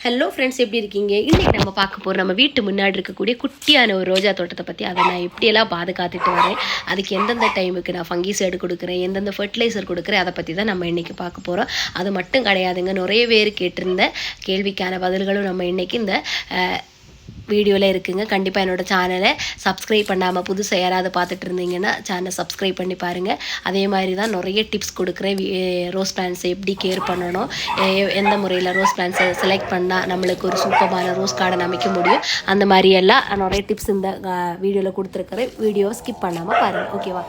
Hello friends, எப்படி இருக்கீங்க? இன்றைக்கி நம்ம பார்க்க போகிறோம் நம்ம வீட்டு முன்னாடி இருக்கக்கூடிய குட்டியான ஒரு ரோஜா தோட்டத்தை பற்றி. அதை நான் எப்படியெல்லாம் பாதுகாத்துட்டு வரேன், அதுக்கு எந்தெந்த டைமுக்கு நான் ஃபங்கிசைடு கொடுக்குறேன், எந்தெந்த ஃபர்டிலைசர் கொடுக்குறேன், அதை பற்றி தான் நம்ம இன்றைக்கி பார்க்க போகிறோம். அது மட்டும் கிடையாதுங்க, நிறைய பேர் கேட்டிருந்த கேள்விக்கான பதில்களும் நம்ம இன்றைக்கி இந்த வீடியோவில் இருக்குங்க. கண்டிப்பாக என்னோடய சேனலை சப்ஸ்கிரைப் பண்ணாமல் புதுசாக யாராவது பார்த்துட்டு இருந்தீங்கன்னா சேனலை சப்ஸ்கிரைப் பண்ணி பாருங்கள். அதே மாதிரி தான் நிறைய டிப்ஸ் கொடுக்குறேன். ரோஸ் பிளான்ட்ஸை எப்படி கேர் பண்ணணும், எந்த முறையில் ரோஸ் பிளான்ட்ஸை செலக்ட் பண்ணால் நம்மளுக்கு ஒரு சூப்பரான ரோஸ் கார்டன் அமைக்க முடியும், அந்த மாதிரியெல்லாம் நிறைய டிப்ஸ் இந்த வீடியோவில் கொடுத்துருக்குறேன். வீடியோவை ஸ்கிப் பண்ணாமல் பாருங்கள், ஓகேவா?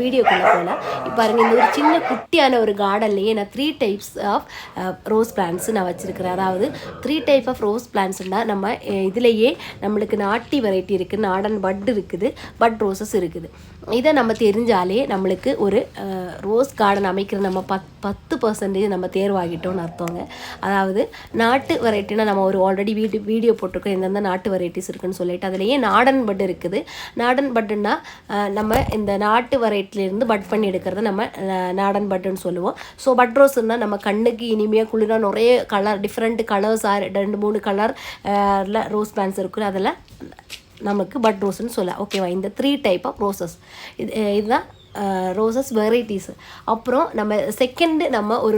வீடியோக்குள்ளே போகலாம். இப்போ பாருங்கள், இந்த ஒரு சின்ன குட்டியான ஒரு கார்டன்லேயே நான் 3 டைப்ஸ் ஆஃப் ரோஸ் பிளான்ட்ஸ் நான் வச்சுருக்கிறேன். அதாவது 3 டைப் ஆஃப் ரோஸ் பிளான்ட்ஸ்னால் நம்ம இதுலேயே நம்மளுக்கு நாட்டி வெரைட்டி இருக்குது, நாடன் பட் இருக்குது, பட் ரோசஸ் இருக்குது. இதை நம்ம தெரிஞ்சாலே நம்மளுக்கு ஒரு ரோஸ் கார்டன் அமைக்கிற நம்ம 10% நம்ம தேர்வாகிட்டோம்னு அர்த்தங்க. அதாவது நாட்டு வெரைட்டினா நம்ம ஒரு ஆல்ரெடி வீடியோ போட்டிருக்கோம் எந்தெந்த நாட்டு வெரைட்டிஸ் இருக்குதுன்னு சொல்லிட்டு. அதுலேயே நாடன் பட் இருக்குது. நாடன் பட்டுன்னா நம்ம இந்த நாட்டு வெரைட்டிலேருந்து பட் பண்ணி எடுக்கிறத நம்ம நாடன் பட்டுன்னு சொல்லுவோம். ஸோ பட் ரோஸ்னால் நம்ம கண்ணுக்கு இனிமையாக குளிராக நிறைய colour, different colours 2-3 colour rose plants இருக்குது. அதில் நமக்கு பட் ரோஸ்ன்னு சொல்ல, ஓகேவா? இந்த 3 டைப் ஆஃப் ரோசஸ், இதுதான் ரோசஸ் வெரைட்டிஸ். அப்புறம் நம்ம செகண்டு நம்ம ஒரு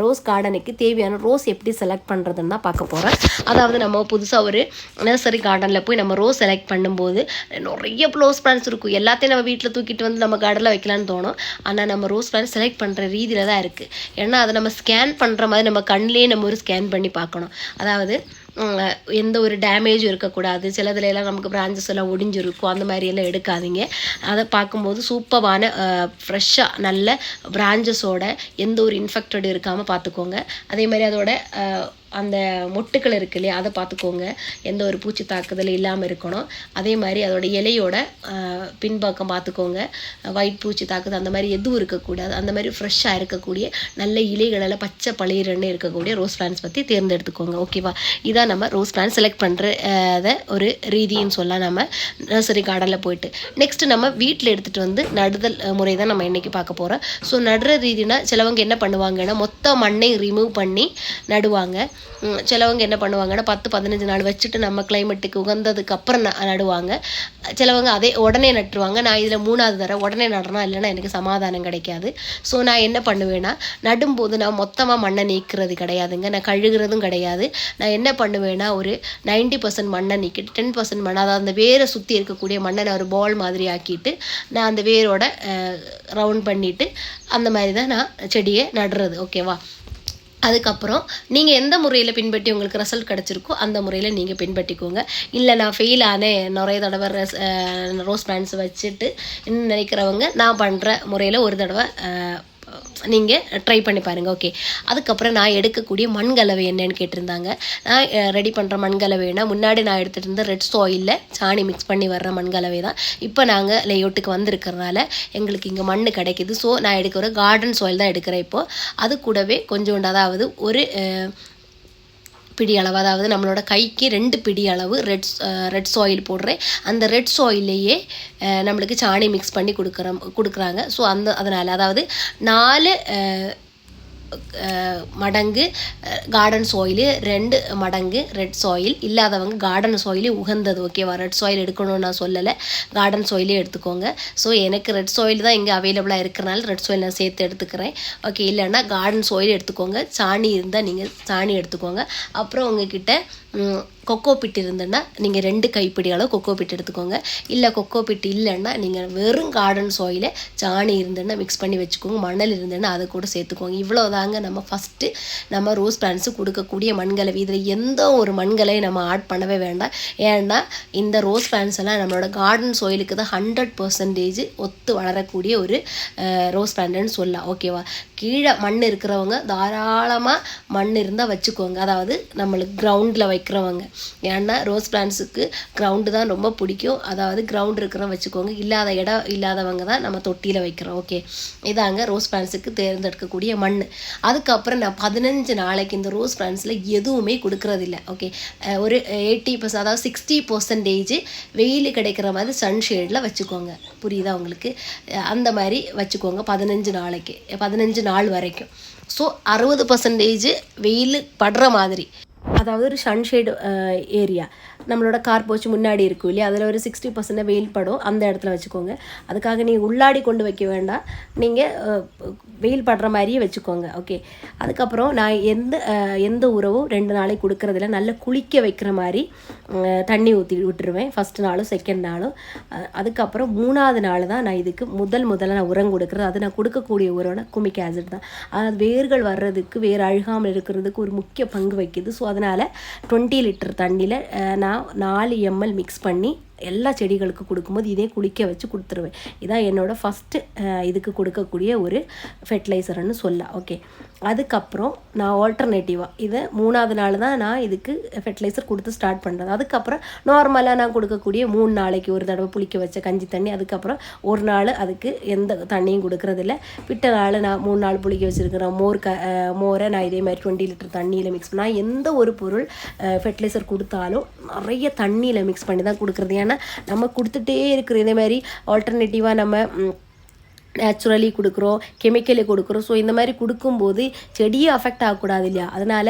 ரோஸ் கார்டனுக்கு தேவையான ரோஸ் எப்படி செலக்ட் பண்ணுறதுன்னு தான் பார்க்க போகிறோம். அதாவது நம்ம புதுசாக ஒரு நர்சரி கார்டனில் போய் நம்ம ரோஸ் செலக்ட் பண்ணும்போது நிறைய ரோஸ் பிளான்ட்ஸ் இருக்கும். எல்லாத்தையும் நம்ம வீட்டில் தூக்கிட்டு வந்து நம்ம கார்டனில் வைக்கலான்னு தோணும். ஆனால் நம்ம ரோஸ் பிளான்ட் செலக்ட் பண்ணுற ரீதியில் தான் இருக்குது. ஏன்னா அதை நம்ம ஸ்கேன் பண்ணுற மாதிரி நம்ம கண்ணிலே நம்ம ஒரு ஸ்கேன் பண்ணி பார்க்கணும். அதாவது எந்த ஒரு டேமேஜும் இருக்கக்கூடாது. சிலதுலாம் நமக்கு பிரான்ச்சஸ் எல்லாம் ஒடிஞ்சிருக்கும், அந்த மாதிரியெல்லாம் எடுக்காதீங்க. அதை பார்க்கும்போது சூப்பரான ஃப்ரெஷ்ஷாக நல்ல பிரான்ச்சஸோட எந்த ஒரு இன்ஃபெக்டட் இருக்காமல் பார்த்துக்கோங்க. அதே மாதிரி அதோட அந்த மொட்டுக்கள் இருக்கு இல்லையா, அதை பார்த்துக்கோங்க, எந்த ஒரு பூச்சி தாக்குதல் இல்லாமல் இருக்கணும். அதே மாதிரி அதோட இலையோட பின்பக்கம் பார்த்துக்கோங்க, ஒயிட் பூச்சி தாக்குதல் அந்த மாதிரி எதுவும் இருக்கக்கூடாது. அந்த மாதிரி ஃப்ரெஷ்ஷாக இருக்கக்கூடிய நல்ல இலைகளில் பச்சை பளிர்ன்னு இருக்கக்கூடிய ரோஸ் பிளான்ட்ஸ் பற்றி தேர்ந்தெடுத்துக்கோங்க, ஓகேவா? இதான் நம்ம ரோஸ் பிளான்ட் செலக்ட் பண்ணுறத ஒரு ரீதின்னு சொல்லலாம் நம்ம நர்சரி கார்டனில் போயிட்டு. நெக்ஸ்ட்டு நம்ம வீட்டில் எடுத்துகிட்டு வந்து நடுதல் முறை தான் நம்ம இன்றைக்கி பார்க்க போகிறோம். ஸோ நடுற ரீதினா சிலவங்க என்ன பண்ணுவாங்கன்னா மொத்த மண்ணை ரிமூவ் பண்ணி நடுவாங்க. சிலவங்க என்ன பண்ணுவாங்கன்னா 10-15 நாள் வச்சுட்டு நம்ம கிளைமேட்டுக்கு உகந்ததுக்கு அப்புறம் நடுவாங்க. சிலவங்க அதே உடனே நட்டுருவாங்க. நான் இதில் 3வது தடவை உடனே நடனா இல்லைன்னா எனக்கு சமாதானம் கிடைக்காது. ஸோ நான் என்ன பண்ணுவேன்னா, நடும்போது நான் மொத்தமாக மண்ணை நீக்கிறது கிடையாதுங்க, நான் கழுகுறதும் கிடையாது. நான் என்ன பண்ணுவேன்னா, ஒரு 90% மண்ணை நீக்கிட்டு 10% மண், அதாவது அந்த வேரை சுற்றி இருக்கக்கூடிய மண்ணை நான் ஒரு பால் மாதிரி ஆக்கிட்டு நான் அந்த வேரோட ரவுண்ட் பண்ணிவிட்டு அந்த மாதிரி தான் நான் செடியை நடுறது, ஓகேவா? அதுக்கப்புறம் நீங்கள் எந்த முறையில் பின்பற்றி உங்களுக்கு ரிசல்ட் கிடச்சிருக்கோ அந்த முறையில் நீங்கள் பின்பற்றிக்கோங்க. இல்லை நான் ஃபெயில் ஆனேன், நிறைய தடவை ரோஸ் பிளான்ட்ஸ் வச்சுட்டு நினைக்கிறவங்க நான் பண்ணுற முறையில் ஒரு தடவை நீங்கள் ட்ரை பண்ணி பாருங்கள், ஓகே? அதுக்கப்புறம் நான் எடுக்கக்கூடிய மண்கலவை என்னன்னு கேட்டிருந்தாங்க. நான் ரெடி பண்ணுற மண்கலவைனா முன்னாடி நான் எடுத்துகிட்டு இருந்த ரெட் சாயிலில் சாணி மிக்ஸ் பண்ணி வர்ற மண்கலவை தான். இப்போ நாங்கள் லேஅவுட்டுக்கு வந்திருக்கிறதுனால எங்களுக்கு இங்கே மண் கிடைக்கிது. ஸோ நான் எடுக்கிற கார்டன் சாயில் தான் எடுக்கிறேன் இப்போது. அது கூடவே கொஞ்சோண்டு, அதாவது ஒரு பிடி அளவு, அதாவது நம்மளோட கைக்கு 2 பிடி அளவு ரெட் சாயில் போடுறேன். அந்த ரெட் சாயிலையே நம்மளுக்கு சாணி மிக்ஸ் பண்ணி கொடுக்குறாங்க. ஸோ அதனால் அதாவது 4 மடங்கு கார்டன் சாயில், 2 மடங்கு ரெட் சாயில். இல்லாதவங்க கார்டன் சாயிலே உகந்தது, ஓகேவா? ரெட் சாயில் எடுக்கணும்னு நான் சொல்லலை, கார்டன் சாயிலே எடுத்துக்கோங்க. ஸோ எனக்கு ரெட் சாயில் தான் இங்கே அவைலபிளாக இருக்கிறனால ரெட் சாயில் நான் சேர்த்து எடுத்துக்கிறேன், ஓகே? இல்லைன்னா கார்டன் சாயில் எடுத்துக்கோங்க. சாணி இருந்தால் நீங்கள் சாணி எடுத்துக்கோங்க. அப்புறம் உங்ககிட்ட கொக்கோ பிட் இருந்ததுன்னா நீங்கள் 2 கைப்பிடி அளவு கொக்கோ பிட் எடுத்துக்கோங்க. இல்லை கொக்கோ பிட் இல்லைன்னா நீங்கள் வெறும் கார்டன் சாயிலை சாணி இருந்ததுன்னா மிக்ஸ் பண்ணி வச்சுக்கோங்க. மணல் இருந்ததுன்னா அதை கூட சேர்த்துக்கோங்க. இவ்வளோதாங்க நம்ம ஃபஸ்ட்டு நம்ம ரோஸ் பிளான்ட்ஸு கொடுக்கக்கூடிய மண்கலவை. இதில் எந்த ஒரு மண்களையும் நம்ம ஆட் பண்ணவே வேண்டாம். ஏன்னா இந்த ரோஸ் பிளான்ட்ஸ் எல்லாம் நம்மளோட கார்டன் சாயிலுக்கு தான் 100% ஒத்து வளரக்கூடிய ஒரு ரோஸ் பிளான்ட்னு சொல்லலாம், ஓகேவா? கீழே மண் இருக்கிறவங்க தாராளமாக மண் இருந்தால் வச்சுக்கோங்க, அதாவது நம்மளுக்கு கிரவுண்டில் வைக்கிறவங்க. ஏன்னா ரோஸ் பிளான்ட்ஸுக்கு கிரவுண்டு தான் ரொம்ப பிடிக்கும். அதாவது கிரவுண்ட் இருக்கிறவங்க வச்சுக்கோங்க, இல்லாத இடம் இல்லாதவங்க தான் நம்ம தொட்டியில் வைக்கிறோம், ஓகே? இதாங்க ரோஸ் பிளான்ட்ஸுக்கு தேர்ந்தெடுக்கக்கூடிய மண். அதுக்கப்புறம் நான் 15 நாளைக்கு இந்த ரோஸ் பிளான்ட்ஸில் எதுவுமே கொடுக்கறதில்ல, ஓகே? ஒரு 80%, அதாவது 60% வெயில் கிடைக்கிற மாதிரி சன்ஷேடில் வச்சுக்கோங்க, புரியுதா உங்களுக்கு? அந்த மாதிரி வச்சுக்கோங்க 15 நாளைக்கு, 15 நாள் வரைக்கும். ஸோ 60% வெயில் படுற மாதிரி அதாவது ஒரு சன்ஷேடு ஏரியா நம்மளோட கார் போச்சு முன்னாடி இருக்கும் இல்லையா, அதில் ஒரு 60% வெயில் படும், அந்த இடத்துல வச்சுக்கோங்க. அதுக்காக நீங்கள் உள்ளாடி கொண்டு வைக்க வேண்டாம், நீங்கள் வெயில் படுற மாதிரியே வச்சுக்கோங்க. ஓகே. அதுக்கப்புறம் நான் எந்த உறவும் 2 நாளைக்கு கொடுக்குறதில்ல. நல்லா குளிக்க வைக்கிற மாதிரி தண்ணி ஊற்றி விட்டுருவேன் ஃபஸ்ட்டு நாளும் செகண்ட் நாளும். அதுக்கப்புறம் 3ஆவது நாள் தான் நான் இதுக்கு முதல்ல நான் உரம் கொடுக்குறது. அது நான் கொடுக்கக்கூடிய உரம்னா குமிக் ஆசிட் தான். அது வேர்கள் வர்றதுக்கு, வேர் அழுகாமல் இருக்கிறதுக்கு ஒரு முக்கிய பங்கு வைக்கிது. ஸோ அதனால் 20 லிட்டர் தண்ணியில் நான் 4 ml மிக்ஸ் பண்ணி எல்லா செடிகளுக்கும் கொடுக்கும்போது இதே குளிக்க வச்சு கொடுத்துருவேன். இதான் என்னோடய ஃபஸ்ட்டு இதுக்கு கொடுக்கக்கூடிய ஒரு ஃபெர்டிலைசர்னு சொல்லலாம். ஓகே. அதுக்கப்புறம் நான் ஆல்டர்னேட்டிவாக இதை 3ஆவது நாள் தான் நான் இதுக்கு ஃபெர்டிலைசர் கொடுத்து ஸ்டார்ட் பண்ணுறது. அதுக்கப்புறம் நார்மலாக நான் கொடுக்கக்கூடிய 3 நாளைக்கு ஒரு தடவை புளிக்க வச்ச கஞ்சி தண்ணி, அதுக்கப்புறம் ஒரு நாள் அதுக்கு எந்த தண்ணியும் கொடுக்குறதில்ல. விட்ட நாள் நான் 3 நாள் புளிக்க வச்சுருக்கிறேன். மோரை நான் இதே மாதிரி 20 லிட்டர் தண்ணியில் மிக்ஸ் பண்ணால், எந்த ஒரு பொருள் ஃபெர்டிலைசர் கொடுத்தாலும் நிறைய தண்ணியில் மிக்ஸ் பண்ணி தான் கொடுக்குறது. ஏன்னா நம்ம கொடுத்துட்டே இருக்கிற இதே மாதிரி ஆல்டர்னேட்டிவாக நம்ம நேச்சுரலி கொடுக்குறோம், கெமிக்கலி கொடுக்குறோம். ஸோ இந்த மாதிரி கொடுக்கும்போது செடியே அஃபெக்ட் ஆகக்கூடாது இல்லையா. அதனால்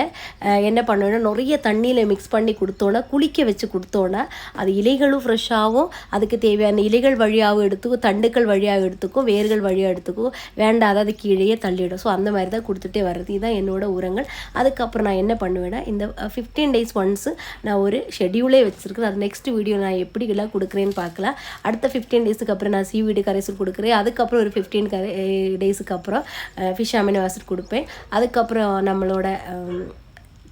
என்ன பண்ணணும்னா நிறைய தண்ணியில் மிக்ஸ் பண்ணி கொடுத்தோன்னா, குளிக்க வச்சு கொடுத்தோன்னா அது இலைகளும் ஃப்ரெஷ்ஷாகவும், அதுக்கு தேவையான இலைகள் வழியாகவும் எடுத்துக்கும், தண்டுக்கள் வழியாக எடுத்துக்கும், வேர்கள் வழியாக எடுத்துக்கும், வேண்டாத அது கீழேயே தள்ளிவிடும். ஸோ அந்த மாதிரி தான் கொடுத்துட்டே வர்றது. இதுதான் என்னோடய உரங்கள். அதுக்கப்புறம் நான் என்ன பண்ணுவேன்னா, இந்த 15 days ஒன்ஸு நான் ஒரு ஷெடியூலே வச்சுருக்கேன். அது நெக்ஸ்ட் வீடியோ நான் எப்படி எல்லாம் கொடுக்குறேன்னு பார்க்கலாம். அடுத்த 15 டேஸுக்கு அப்புறம் நான் சீவீடு கரைசல் கொடுக்குறேன். அதுக்கப்புறம் ஒரு 15 டேஸுக்கு அப்புறம் ஃபிஷ் அமினோ ஆசிட் கொடுப்பேன். அதுக்கப்புறம் நம்மளோட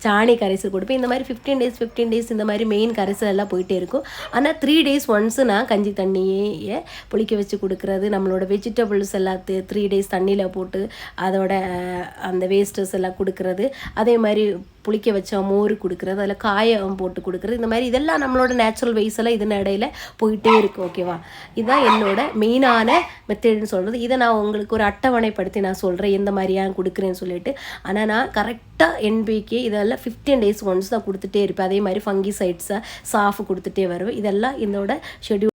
சாணி கரைசல் கொடுப்பேன். இந்த மாதிரி 15 டேஸ் இந்த மாதிரி மெயின் கரைசல் எல்லாம் போயிட்டே இருக்கும். ஆனால் 3 days ஒன்ஸு நான் கஞ்சி தண்ணியே புளிக்க வச்சு கொடுக்குறது. நம்மளோட வெஜிடபிள்ஸ் எல்லாத்தையும் 3 days தண்ணியில் போட்டு அதோட அந்த வேஸ்டர்ஸ் எல்லாம் கொடுக்குறது. அதே மாதிரி புளிக்க வச்ச மோர் கொடுக்குறது, அதில் காயம் போட்டு கொடுக்குறது. இந்த மாதிரி இதெல்லாம் நம்மளோட நேச்சுரல் வைஸ் எல்லாம் இதன் இடையில போயிட்டே இருக்கும். ஓகேவா. இதுதான் என்னோட மெயினான மெத்தட்னு சொல்கிறது. இதை நான் உங்களுக்கு ஒரு அட்டவணைப்படுத்தி நான் சொல்கிறேன் எந்த மாதிரியாக கொடுக்குறேன்னு சொல்லிட்டு. ஆனால் நான் கரெக்டாக NPK இதெல்லாம் 15 days ஒன்ஸ் தான் கொடுத்துட்டே இருப்பேன். அதே மாதிரி ஃபங்கிசைட்ஸை சாஃபு கொடுத்துட்டே வருவேன். இதெல்லாம் என்னோட ஷெடியூல்.